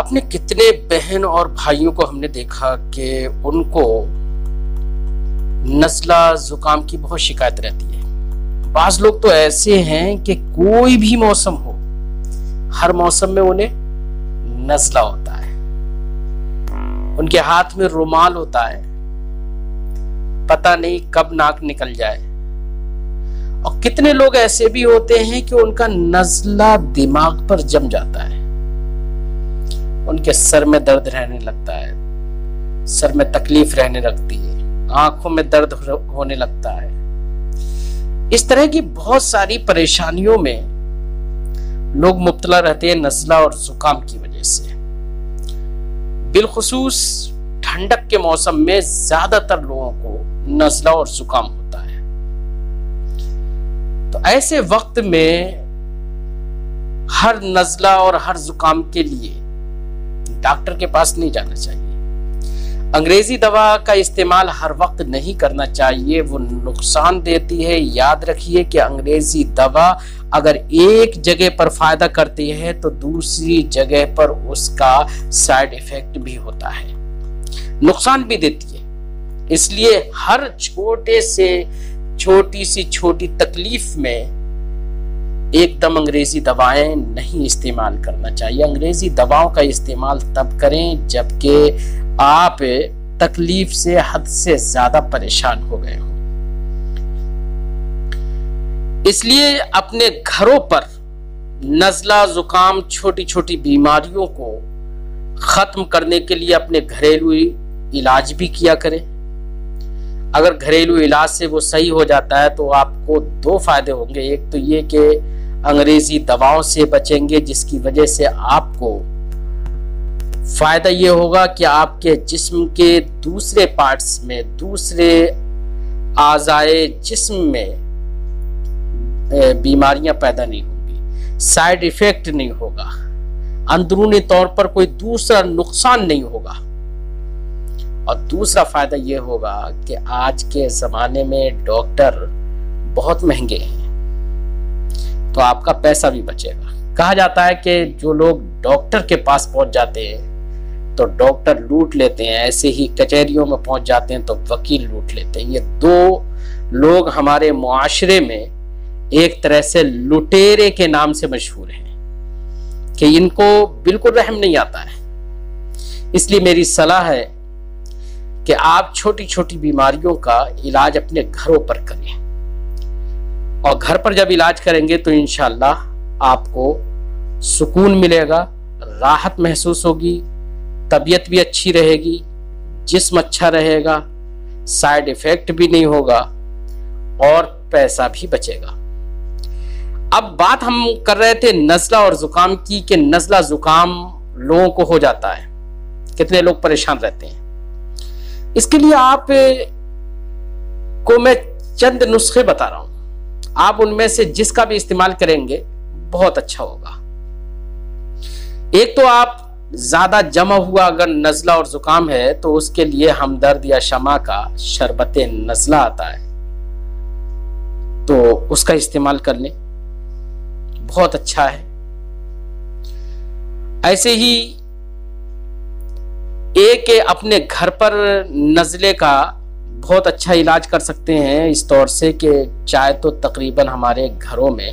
अपने कितने बहन और भाइयों को हमने देखा कि उनको नज़ला जुकाम की बहुत शिकायत रहती है। बाज लोग तो ऐसे हैं कि कोई भी मौसम हो, हर मौसम में उन्हें नज़ला होता है। उनके हाथ में रुमाल होता है, पता नहीं कब नाक निकल जाए। और कितने लोग ऐसे भी होते हैं कि उनका नज़ला दिमाग पर जम जाता है, उनके सर में दर्द रहने लगता है, सर में तकलीफ रहने लगती है, आंखों में दर्द होने लगता है। इस तरह की बहुत सारी परेशानियों में लोग मुब्तला रहते हैं नज़ला और जुकाम की वजह से। बिलखुसूस ठंडक के मौसम में ज्यादातर लोगों को नज़ला और जुकाम होता है। तो ऐसे वक्त में हर नज़ला और हर जुकाम के लिए डॉक्टर के पास नहीं जाना चाहिए। अंग्रेजी दवा का इस्तेमाल हर वक्त नहीं करना चाहिए, वो नुकसान देती है। याद रखिए कि अंग्रेजी दवा अगर एक जगह पर फायदा करती है तो दूसरी जगह पर उसका साइड इफेक्ट भी होता है, नुकसान भी देती है। इसलिए हर छोटे से छोटी तकलीफ में एकदम अंग्रेजी दवाएं नहीं इस्तेमाल करना चाहिए। अंग्रेजी दवाओं का इस्तेमाल तब करें जबकि आप तकलीफ से हद से ज्यादा परेशान हो गए हो। इसलिए अपने घरों पर नज़ला जुकाम छोटी छोटी बीमारियों को खत्म करने के लिए अपने घरेलू इलाज भी किया करें। अगर घरेलू इलाज से वो सही हो जाता है तो आपको दो फायदे होंगे। एक तो ये कि अंग्रेजी दवाओं से बचेंगे, जिसकी वजह से आपको फायदा ये होगा कि आपके जिस्म के दूसरे पार्ट्स में, दूसरे आज़ाए जिस्म में बीमारियां पैदा नहीं होंगी, साइड इफेक्ट नहीं होगा, अंदरूनी तौर पर कोई दूसरा नुकसान नहीं होगा। और दूसरा फायदा ये होगा कि आज के जमाने में डॉक्टर बहुत महंगे हैं, तो आपका पैसा भी बचेगा। कहा जाता है कि जो लोग डॉक्टर के पास पहुंच जाते हैं तो डॉक्टर लूट लेते हैं, ऐसे ही कचहरियों में पहुंच जाते हैं तो वकील लूट लेते हैं। ये दो लोग हमारे मुआशरे में एक तरह से लुटेरे के नाम से मशहूर हैं कि इनको बिल्कुल रहम नहीं आता है। इसलिए मेरी सलाह है कि आप छोटी छोटी बीमारियों का इलाज अपने घरों पर करें, और घर पर जब इलाज करेंगे तो इंशाअल्लाह आपको सुकून मिलेगा, राहत महसूस होगी, तबीयत भी अच्छी रहेगी, जिस्म अच्छा रहेगा, साइड इफेक्ट भी नहीं होगा और पैसा भी बचेगा। अब बात हम कर रहे थे नज़ला और जुकाम की कि नज़ला जुकाम लोगों को हो जाता है, कितने लोग परेशान रहते हैं। इसके लिए आप को मैं चंद नुस्खे बता रहा हूं, आप उनमें से जिसका भी इस्तेमाल करेंगे बहुत अच्छा होगा। एक तो आप ज्यादा जमा हुआ अगर नज़ला और जुकाम है तो उसके लिए हमदर्द या शमा का शरबत नज़ला आता है, तो उसका इस्तेमाल कर लें, बहुत अच्छा है। ऐसे ही एक अपने घर पर नज़ले का बहुत अच्छा इलाज कर सकते हैं इस तौर से कि चाय तो तकरीबन हमारे घरों में,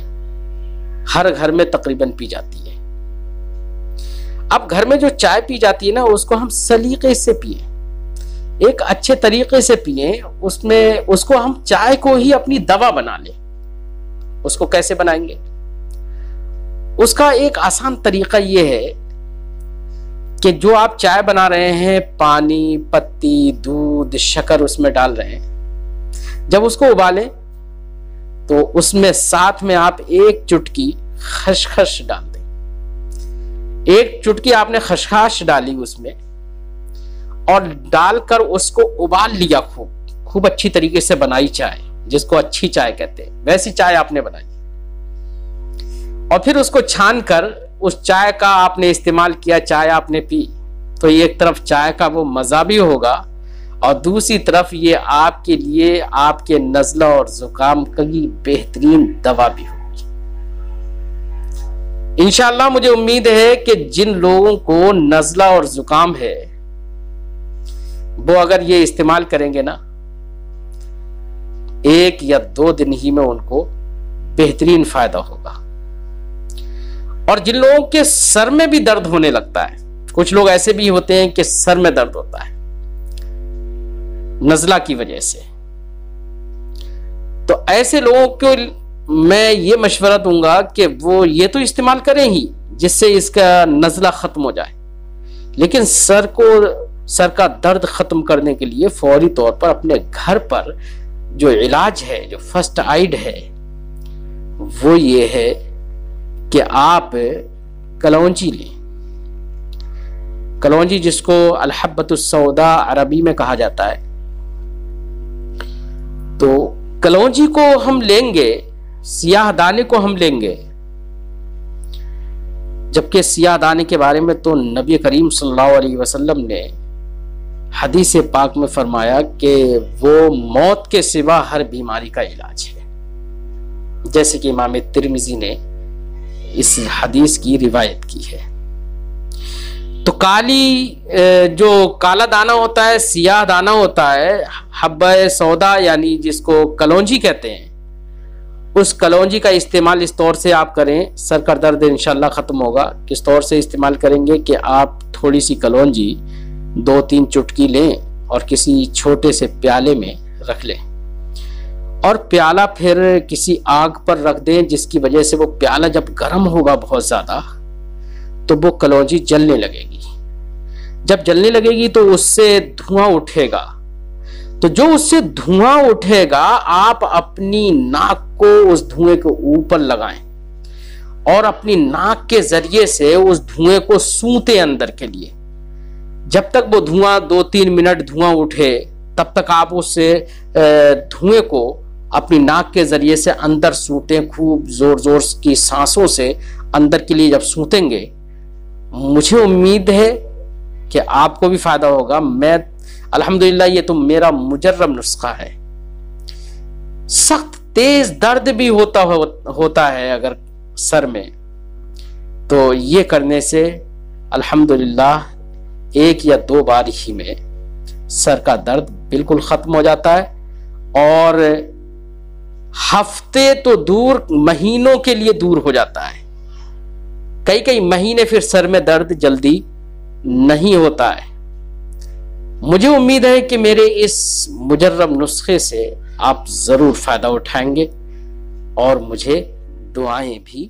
हर घर में तकरीबन पी जाती है। अब घर में जो चाय पी जाती है ना, उसको हम सलीके से पिए, एक अच्छे तरीके से पिए, उसमें उसको हम चाय को ही अपनी दवा बना लें। उसको कैसे बनाएंगे? उसका एक आसान तरीका ये है कि जो आप चाय बना रहे हैं, पानी, पत्ती, दूध, शक्कर उसमें डाल रहे हैं, जब उसको उबालें तो उसमें साथ में आप एक चुटकी खसखस डाल दें। एक चुटकी आपने खसखस डाली उसमें और डालकर उसको उबाल लिया, खूब अच्छी तरीके से बनाई चाय, जिसको अच्छी चाय कहते हैं, वैसी चाय आपने बनाई। और फिर उसको छान कर उस चाय का आपने इस्तेमाल किया, चाय आपने पी, तो एक तरफ चाय का वो मजा भी होगा और दूसरी तरफ ये आपके लिए आपके नज़ला और जुकाम की बेहतरीन दवा भी होगी। इंशाअल्लाह मुझे उम्मीद है कि जिन लोगों को नज़ला और जुकाम है वो अगर ये इस्तेमाल करेंगे ना, 1 या 2 दिन ही में उनको बेहतरीन फायदा होगा। और जिन लोगों के सर में भी दर्द होने लगता है, कुछ लोग ऐसे भी होते हैं कि सर में दर्द होता है नज़ला की वजह से, तो ऐसे लोगों को मैं ये मशवरा दूंगा कि वो ये तो इस्तेमाल करें ही जिससे इसका नज़ला खत्म हो जाए, लेकिन सर का दर्द खत्म करने के लिए फौरी तौर पर अपने घर पर जो इलाज है, जो फर्स्ट एड है, वो ये है कि आप कलौंजी लें। कलौंजी जिसको अलहब्बतुस सौदा अरबी में कहा जाता है, तो कलौंजी को हम लेंगे, सियाह दाने को हम लेंगे। जबकि सियाह दाने के बारे में तो नबी करीम सल्लल्लाहु अलैहि वसल्लम ने हदीस पाक में फरमाया कि वो मौत के सिवा हर बीमारी का इलाज है, जैसे कि इमाम तिरमिजी ने इस हदीस की रिवायत की है। तो जो काला दाना होता है, सियाह दाना होता है, हब्बा सौदा यानी जिसको कलौंजी कहते हैं, उस कलौंजी का इस्तेमाल इस तौर से आप करें, सर का दर्द इंशाल्लाह खत्म होगा। किस तौर से इस्तेमाल करेंगे कि आप थोड़ी सी कलौंजी 2-3 चुटकी लें और किसी छोटे से प्याले में रख लें, और प्याला फिर किसी आग पर रख दें, जिसकी वजह से वो प्याला जब गर्म होगा बहुत ज्यादा तो वो कलौंजी जलने लगेगी। जब जलने लगेगी तो उससे धुआं उठेगा, तो जो उससे धुआं उठेगा आप अपनी नाक को उस धुएं के ऊपर लगाएं और अपनी नाक के जरिए से उस धुएं को सूंते अंदर के लिए। जब तक वो धुआं 2-3 मिनट धुआं उठे तब तक आप उस धुएं को अपनी नाक के जरिए से अंदर सूंटें, खूब जोर जोर की सांसों से अंदर के लिए जब सूंतेंगे, मुझे उम्मीद है कि आपको भी फायदा होगा। मैं अल्हम्दुलिल्लाह, ये तो मेरा मुजर्रब नुस्खा है। सख्त तेज दर्द भी होता है अगर सर में, तो ये करने से अल्हम्दुलिल्लाह 1 या 2 बार ही में सर का दर्द बिल्कुल खत्म हो जाता है, और हफ्ते तो दूर, महीनों के लिए दूर हो जाता है। कई महीने फिर सर में दर्द जल्दी नहीं होता है। मुझे उम्मीद है कि मेरे इस मुजर्रब नुस्खे से आप जरूर फायदा उठाएंगे और मुझे दुआएं भी